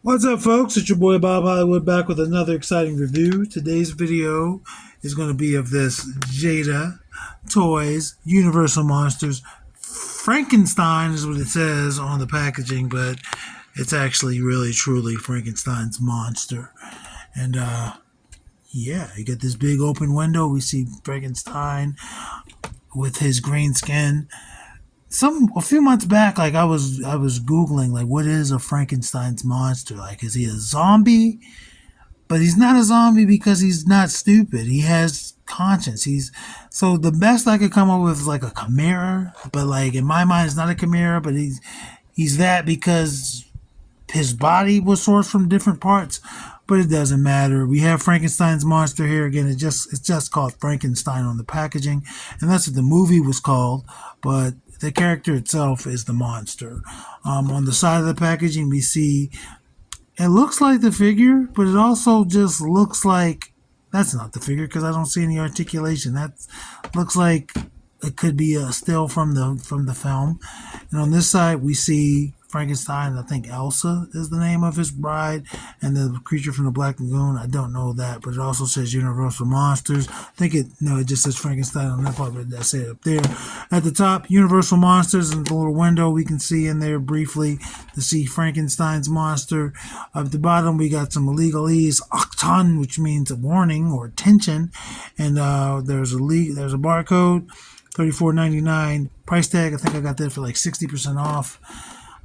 What's up, folks? It's your boy Bob Hollywood back with another exciting review. Today's video is going to be of this Jada Toys Universal Monsters. Frankenstein is what it says on the packaging, but it's actually really truly Frankenstein's monster. And yeah, you get this big open window. We see Frankenstein with his green skin. A few months back, like I was googling, like, what is a Frankenstein's monster? Like, is he a zombie? But he's not a zombie because he's not stupid. He has conscience. So the best I could come up with is like a chimera, but like in my mind, it's not a chimera, but he's that because his body was sourced from different parts. But it doesn't matter. We have Frankenstein's monster here again. It's just called Frankenstein on the packaging, and that's what the movie was called. But the character itself is the monster. On the side of the packaging, we see it looks like the figure, but it also just looks like that's not the figure because I don't see any articulation. That looks like it could be a still from the film. And on this side, we see Frankenstein. I think Elsa is the name of his bride, and the creature from the Black Lagoon. I don't know that, but it also says Universal Monsters. I think it just says Frankenstein on that part, but that's it up there. At the top, Universal Monsters, in the little window we can see in there briefly to see Frankenstein's monster. At the bottom, we got some legalese, octon, which means a warning or attention, and there's a barcode. $34.99 price tag. I think I got that for like 60% off.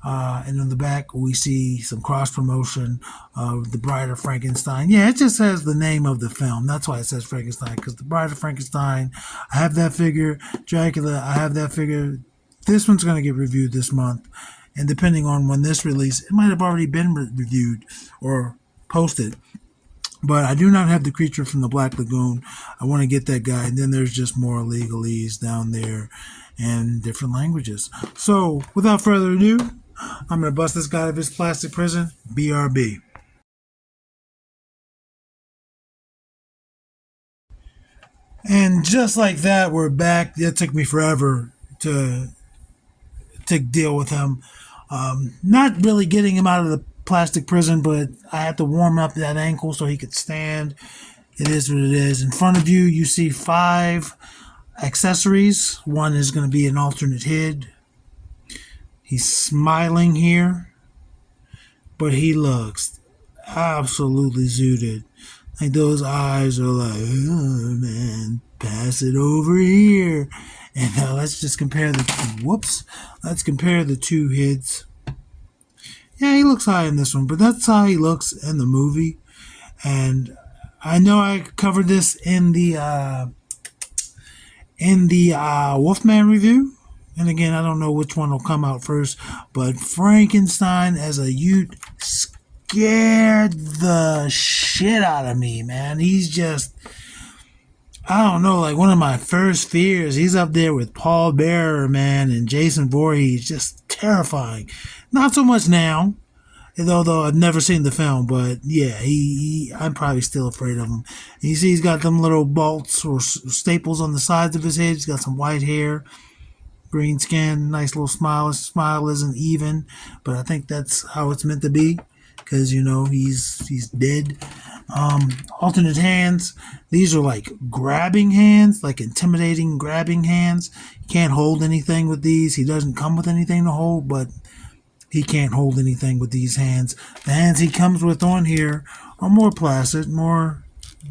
And on the back, we see some cross promotion of The Bride of Frankenstein. Yeah, it just says the name of the film. That's why it says Frankenstein, because The Bride of Frankenstein, I have that figure. Dracula, I have that figure. This one's going to get reviewed this month. And depending on when this release, it might have already been reviewed or posted. But I do not have the creature from the Black Lagoon. I want to get that guy. And then there's just more legalese down there and different languages. So, without further ado, I'm going to bust this guy out of his plastic prison. BRB. And just like that, we're back. It took me forever to deal with him. Not really getting him out of the plastic prison, but I had to warm up that ankle so he could stand. It is what it is. In front of you, you see 5 accessories. One is going to be an alternate head. He's smiling here, but he looks absolutely zooted. Like those eyes are like, oh man, pass it over here. And now let's just compare let's compare the 2 heads. Yeah, he looks high in this one, but that's how he looks in the movie. And I know I covered this in the Wolfman review. And again, I don't know which one will come out first, but Frankenstein as a youth scared the shit out of me, man. He's just, I don't know, like one of my first fears. He's up there with Paul Bearer, man, and Jason Voorhees, just terrifying. Not so much now, although I've never seen the film, but yeah, I'm probably still afraid of him. And you see he's got them little bolts or staples on the sides of his head. He's got some white hair, green skin, nice little smile. His smile isn't even, but I think that's how it's meant to be, because he's dead. Alternate hands. These are like grabbing hands, like intimidating grabbing hands. You can't hold anything with these. He doesn't come with anything to hold, but he can't hold anything with these hands. The hands he comes with on here are more placid, more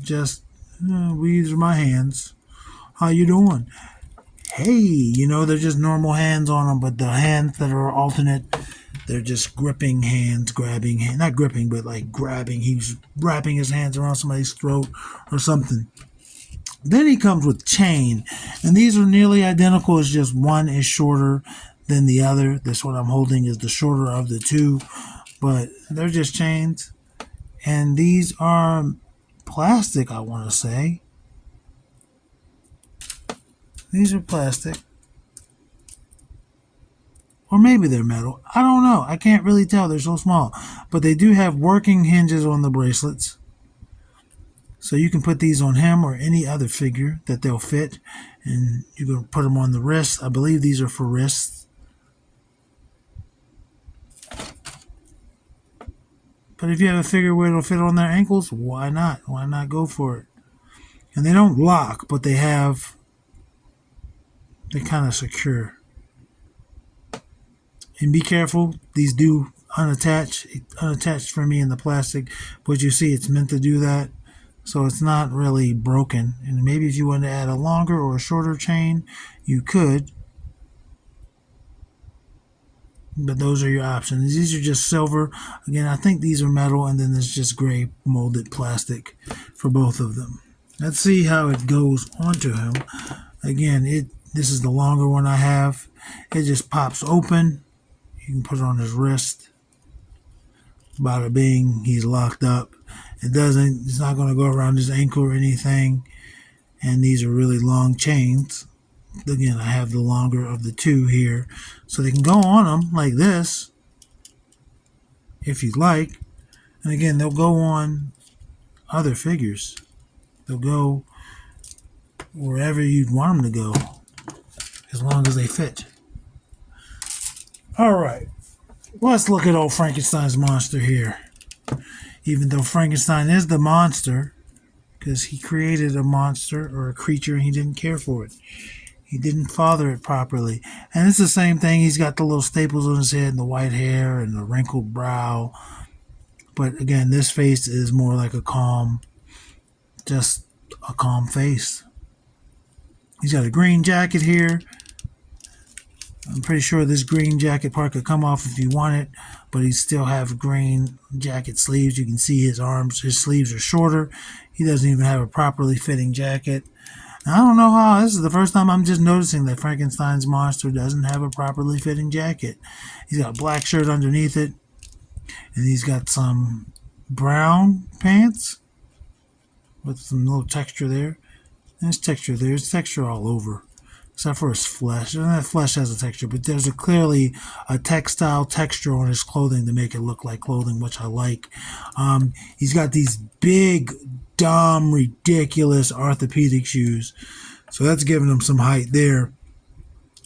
just, these are my hands. How you doing? Hey, they're just normal hands on them, but the hands that are alternate, they're just gripping hands, grabbing hands. Not gripping, but like grabbing. He's wrapping his hands around somebody's throat or something. Then he comes with chain, and these are nearly identical. It's just one is shorter than the other. This one I'm holding is the shorter of the 2, but they're just chains. And these are plastic, I want to say. These are plastic. Or maybe they're metal. I don't know. I can't really tell. They're so small. But they do have working hinges on the bracelets. So you can put these on him or any other figure that they'll fit. And you can put them on the wrists. I believe these are for wrists. But if you have a figure where it'll fit on their ankles, why not? Why not go for it? And they don't lock, but they're kind of secure. And be careful, these do unattached for me in the plastic, but you see it's meant to do that, so it's not really broken. And maybe if you want to add a longer or a shorter chain, you could, but those are your options. These are just silver. Again, I think these are metal, and then there's just gray molded plastic for both of them. Let's see how it goes onto him. Again, this is the longer one I have. It just pops open. You can put it on his wrist. Bada bing, he's locked up. It's not going to go around his ankle or anything. And these are really long chains. Again, I have the longer of the two here. So they can go on them like this, if you'd like. And again, they'll go on other figures. They'll go wherever you'd want them to go, as long as they fit. All right, let's look at old Frankenstein's monster here. Even though Frankenstein is the monster, because he created a monster or a creature and he didn't care for it. He didn't father it properly. And it's the same thing. He's got the little staples on his head and the white hair and the wrinkled brow. But again, this face is more like just a calm face. He's got a green jacket here. I'm pretty sure this green jacket part could come off if you want it, but he still have green jacket sleeves. You can see his arms, his sleeves are shorter. He doesn't even have a properly fitting jacket. Now, I don't know how, this is the first time I'm just noticing that Frankenstein's monster doesn't have a properly fitting jacket. He's got a black shirt underneath it, and he's got some brown pants with some little texture there. There's texture there. There's texture all over, except for his flesh. And that flesh has a texture, but there's clearly a textile texture on his clothing to make it look like clothing, which I like. He's got these big, dumb, ridiculous orthopedic shoes, so that's giving him some height there.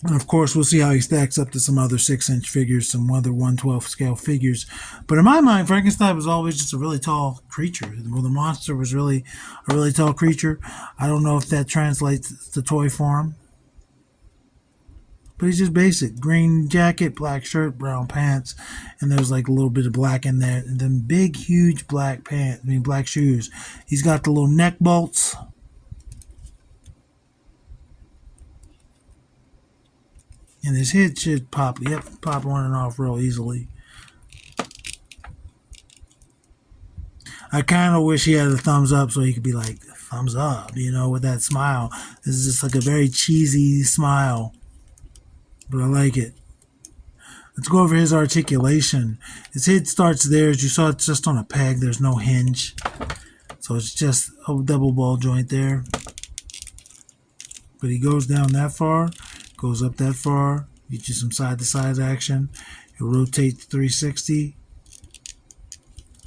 And of course, we'll see how he stacks up to some other 6-inch figures, some other 1/12 scale figures. But in my mind, Frankenstein was always just a really tall creature. Well, the monster was really a really tall creature. I don't know if that translates to toy form. But he's just basic. Green jacket, black shirt, brown pants, and there's like a little bit of black in there. And then big, huge black black shoes. He's got the little neck bolts. And his head should pop on and off real easily. I kind of wish he had a thumbs up so he could be like, thumbs up, with that smile. This is just like a very cheesy smile, but I like it. Let's go over his articulation. His head starts there. As you saw, it's just on a peg. There's no hinge. So it's just a double ball joint there. But he goes down that far. Goes up that far, get you some side-to-side action. It rotates 360,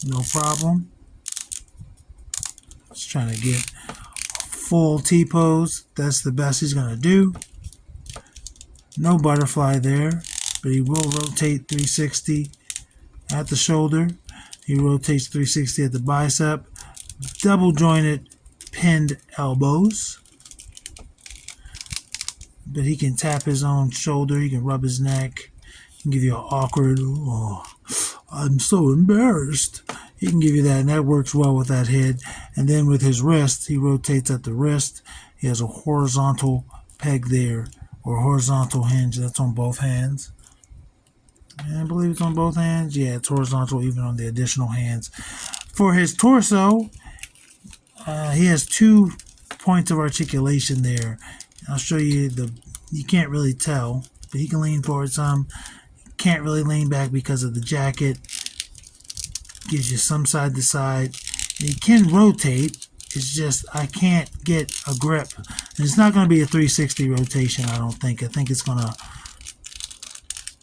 no problem. Just trying to get full T-pose. That's the best he's going to do. No butterfly there, but he will rotate 360 at the shoulder. He rotates 360 at the bicep. Double jointed pinned elbows. But he can tap his own shoulder. He can rub his neck. He can give you an awkward, oh, I'm so embarrassed. He can give you that, and that works well with that head. And then with his wrist, he rotates at the wrist. He has a horizontal peg there, or horizontal hinge. That's on both hands. And I believe it's on both hands. Yeah, it's horizontal even on the additional hands. For his torso, he has 2 points of articulation there. I'll show you you can't really tell, but he can lean forward some. Can't really lean back because of the jacket. Gives you some side to side. And he can rotate. It's just I can't get a grip. And it's not going to be a 360 rotation, I don't think. I think it's going to...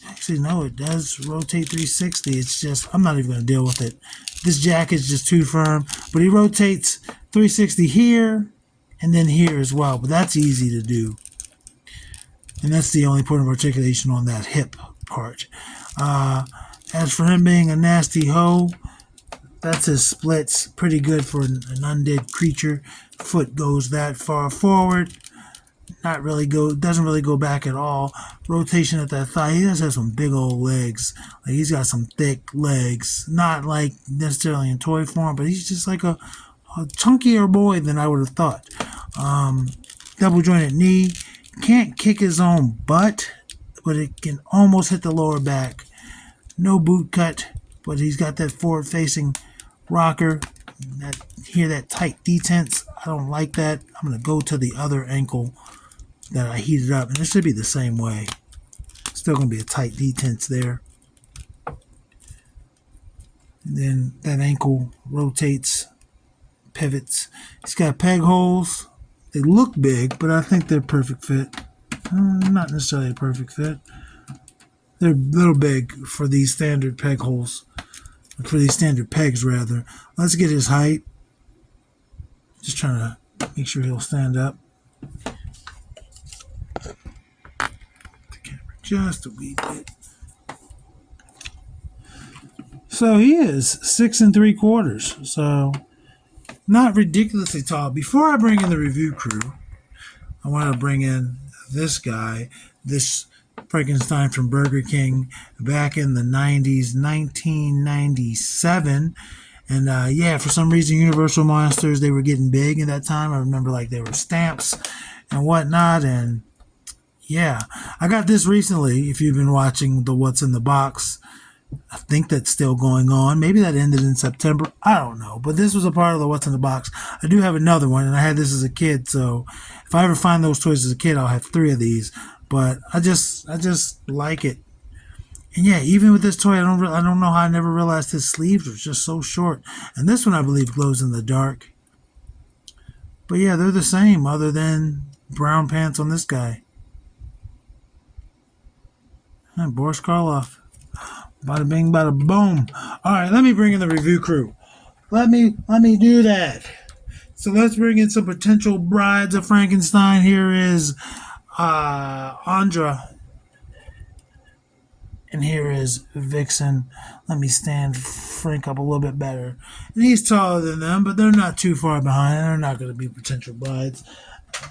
Actually, no, it does rotate 360. It's just, I'm not even going to deal with it. This jacket's just too firm. But he rotates 360 here. And then here as well, but that's easy to do. And that's the only point of articulation on that hip part. As for him being a nasty hoe, That's his splits. Pretty good for an undead creature. Foot goes that far forward. Doesn't really go back at all. Rotation at that thigh. He does have some big old legs. Like, he's got some thick legs. Not like necessarily in toy form, but he's just like a chunkier boy than I would have thought. Double jointed knee. Can't kick his own butt, but it can almost hit the lower back. No boot cut, but he's got that forward facing rocker. That tight detents. I don't like that. I'm going to go to the other ankle that I heated up, and it should be the same way. Still going to be a tight detents there. And then that ankle rotates, pivots. It's got peg holes. They look big, but I think they're perfect fit. Not necessarily a perfect fit. They're a little big for these standard peg holes. For these standard pegs, rather. Let's get his height. Just trying to make sure he'll stand up. The camera just a wee bit. So he is 6 3/4. So not ridiculously tall. Before I bring in the review crew, I want to bring in this guy, this Frankenstein from Burger King back in the 90s, 1997. And yeah, for some reason, Universal Monsters, they were getting big at that time. I remember like there were stamps and whatnot. And yeah, I got this recently. If you've been watching the What's in the Box, I think that's still going on. Maybe that ended in September. I don't know. But this was a part of the What's in the Box. I do have another one, and I had this as a kid. So if I ever find those toys as a kid, I'll have 3 of these. But I just like it. And yeah, even with this toy, I don't know how I never realized his sleeves were just so short. And this one, I believe, glows in the dark. But yeah, they're the same, other than brown pants on this guy. And Boris Karloff. Bada bing, bada boom. All right, let me bring in the review crew. Let me do that. So let's bring in some potential brides of Frankenstein. Here is Andra. And here is Vixen. Let me stand Frank up a little bit better. And he's taller than them, but they're not too far behind. They're not going to be potential brides.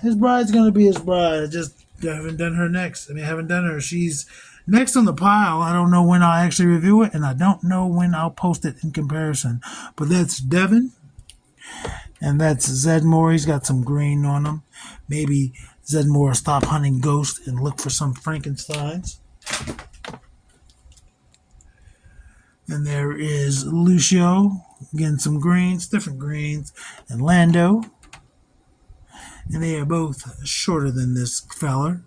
His bride's going to be his bride. I haven't done her next. I haven't done her. She's next on the pile. I don't know when I'll actually review it, and I don't know when I'll post it in comparison. But that's Devin. And that's Zedmore. He's got some green on him. Maybe Zedmore will stop hunting ghosts and look for some Frankensteins. And there is Lucio. Again, some greens, different greens. And Lando. And they are both shorter than this feller.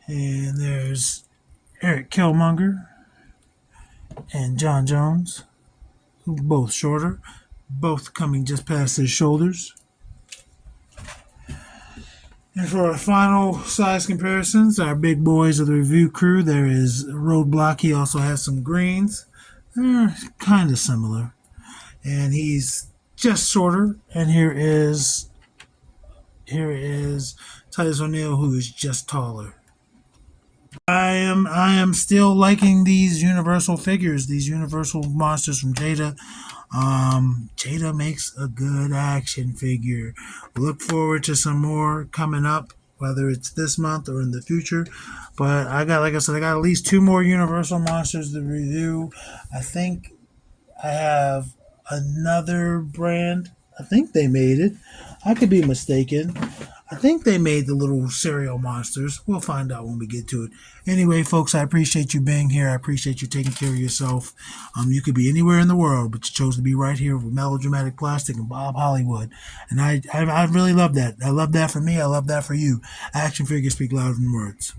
And there's Eric Killmonger and John Jones, both shorter, both coming just past his shoulders. And for our final size comparisons, our big boys of the review crew, there is Roadblock. He also has some greens. They're kind of similar. And he's just shorter. And here is Titus O'Neil, who is just taller. I am still liking these Universal figures, these Universal monsters from Jada. Jada makes a good action figure. Look forward to some more coming up, whether it's this month or in the future. But I got at least 2 more Universal monsters to review. I think I have another brand. I think they made it. I could be mistaken. I think they made the little cereal monsters. We'll find out when we get to it. Anyway, folks, I appreciate you being here. I appreciate you taking care of yourself. You could be anywhere in the world, but you chose to be right here with Melodramatic Plastic and Bob Hollywood. And I really love that. I love that for me. I love that for you. Action figures speak louder than words.